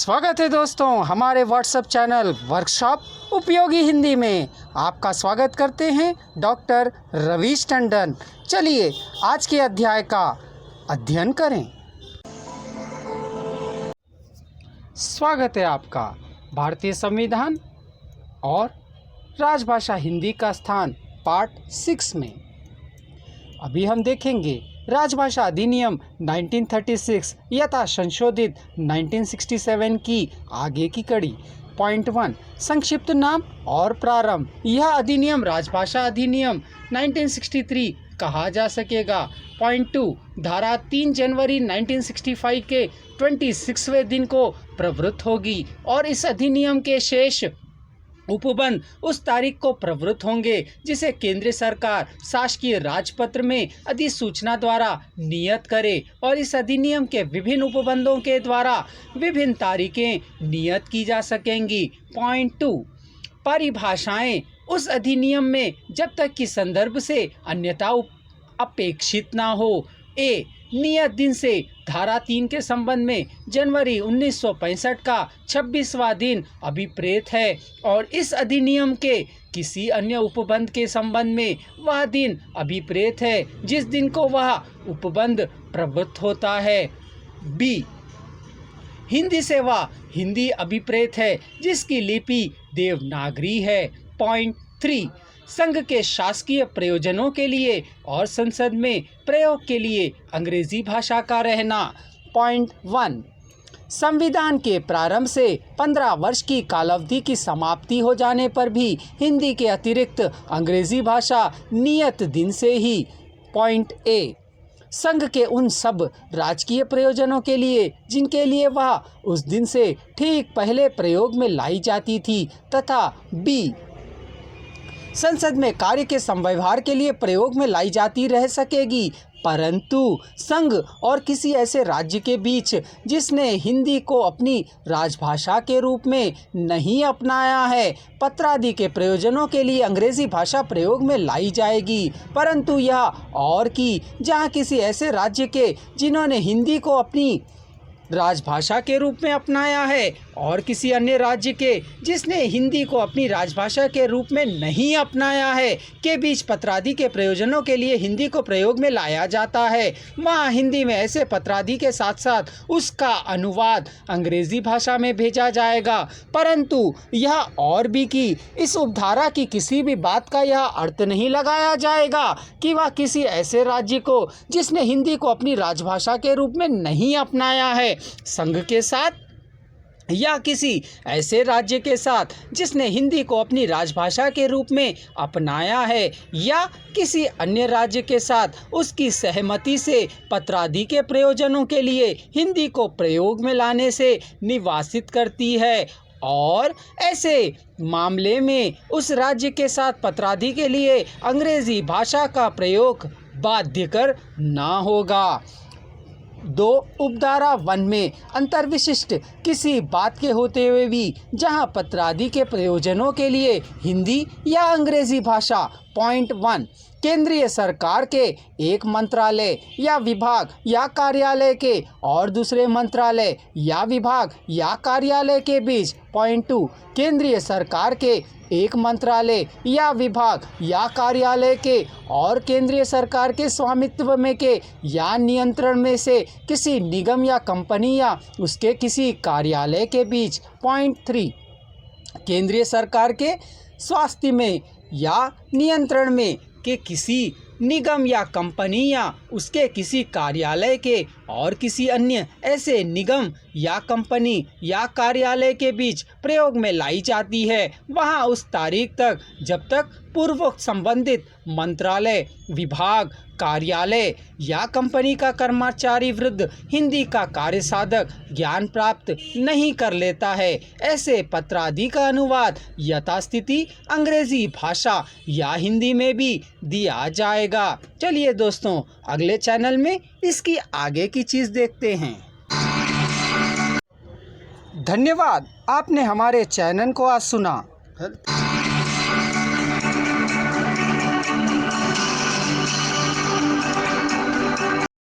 स्वागत है दोस्तों हमारे व्हाट्सएप चैनल वर्कशॉप उपयोगी हिंदी में। आपका स्वागत करते हैं डॉक्टर रवीश टंडन। चलिए आज के अध्याय का अध्ययन करें। स्वागत है आपका भारतीय संविधान और राजभाषा हिंदी का स्थान पार्ट 6 में। अभी हम देखेंगे राजभाषा अधिनियम 1936 यथा संशोधित 1967 की आगे की कड़ी। पॉइंट 1 संक्षिप्त नाम और प्रारंभ। यह अधिनियम राजभाषा अधिनियम 1963 कहा जा सकेगा। पॉइंट 2 धारा 3 जनवरी 1965 के 26वें दिन को प्रवृत्त होगी और इस अधिनियम के शेष उपबंध उस तारीख को प्रवृत्त होंगे जिसे केंद्र सरकार शासकीय राजपत्र में अधिसूचना द्वारा नियत करे और इस अधिनियम के विभिन्न उपबंधों के द्वारा विभिन्न तारीखें नियत की जा सकेंगी। पॉइंट 2 परिभाषाएं उस अधिनियम में जब तक कि संदर्भ से अन्यथा अपेक्षित ना हो। ए नियत दिन से धारा 3 के संबंध में जनवरी 1965 का 26वां दिन अभिप्रेत है और इस अधिनियम के किसी अन्य उपबंध के संबंध में वह दिन अभिप्रेत है जिस दिन को वह उपबंध प्रवृत्त होता है। बी हिंदी से वह हिंदी अभिप्रेत है जिसकी लिपि देवनागरी है। पॉइंट 3 संघ के शासकीय प्रयोजनों के लिए और संसद में प्रयोग के लिए अंग्रेजी भाषा का रहना। पॉइंट 1 संविधान के प्रारंभ से 15 वर्ष की कालावधि की समाप्ति हो जाने पर भी हिंदी के अतिरिक्त अंग्रेजी भाषा नियत दिन से ही। पॉइंट ए संघ के उन सब राजकीय प्रयोजनों के लिए जिनके लिए वह उस दिन से ठीक पहले प्रयोग में लाई जाती थी तथा बी संसद में कार्य के संव्यवहार के लिए प्रयोग में लाई जाती रह सकेगी परंतु संघ और किसी ऐसे राज्य के बीच जिसने हिंदी को अपनी राजभाषा के रूप में नहीं अपनाया है पत्रादि के प्रयोजनों के लिए अंग्रेजी भाषा प्रयोग में लाई जाएगी। परंतु यह और कि जहाँ किसी ऐसे राज्य के जिन्होंने हिंदी को अपनी राजभाषा के रूप में अपनाया है और किसी अन्य राज्य के जिसने हिंदी को अपनी राजभाषा के रूप में नहीं अपनाया है के बीच पत्रादि के प्रयोजनों के लिए हिंदी को प्रयोग में लाया जाता है वहाँ हिंदी में ऐसे पत्रादि के साथ साथ उसका अनुवाद अंग्रेजी भाषा में भेजा जाएगा। परंतु यह और भी कि इस उपधारा की किसी भी बात का यह अर्थ नहीं लगाया जाएगा कि वह किसी ऐसे राज्य को जिसने हिंदी को अपनी राजभाषा के रूप में नहीं अपनाया है संघ के साथ या किसी ऐसे राज्य के साथ जिसने हिंदी को अपनी राजभाषा के रूप में अपनाया है या किसी अन्य राज्य के साथ उसकी सहमति से पत्रादि के प्रयोजनों के लिए हिंदी को प्रयोग में लाने से निवासित करती है और ऐसे मामले में उस राज्य के साथ पत्रादि के लिए अंग्रेजी भाषा का प्रयोग बाध्यकर ना होगा। 2 उपधारा 1 में अंतर्विशिष्ट किसी बात के होते हुए भी जहां पत्रादि के प्रयोजनों के लिए हिंदी या अंग्रेजी भाषा। पॉइंट 1 केंद्रीय सरकार के एक मंत्रालय या विभाग या कार्यालय के और दूसरे मंत्रालय या विभाग या कार्यालय के बीच। पॉइंट 2 केंद्रीय सरकार के एक मंत्रालय या विभाग या कार्यालय के और केंद्रीय सरकार के स्वामित्व में के या नियंत्रण में से किसी निगम या कंपनी या उसके किसी कार्यालय के बीच। पॉइंट 3 केंद्रीय सरकार के स्वास्थ्य में या नियंत्रण में के किसी निगम या कंपनी या उसके किसी कार्यालय के और किसी अन्य ऐसे निगम या कंपनी या कार्यालय के बीच प्रयोग में लाई जाती है वहाँ उस तारीख तक जब तक पूर्वोक्त संबंधित मंत्रालय विभाग कार्यालय या कंपनी का कर्मचारी वृद्ध हिंदी का कार्य साधक ज्ञान प्राप्त नहीं कर लेता है। ऐसे पत्रादि का अनुवाद यथास्थिति अंग्रेजी भाषा या हिंदी में भी दिया जाएगा। चलिए दोस्तों अगले चैनल में इसकी आगे की चीज़ देखते हैं। धन्यवाद, आपने हमारे चैनल को आज सुना।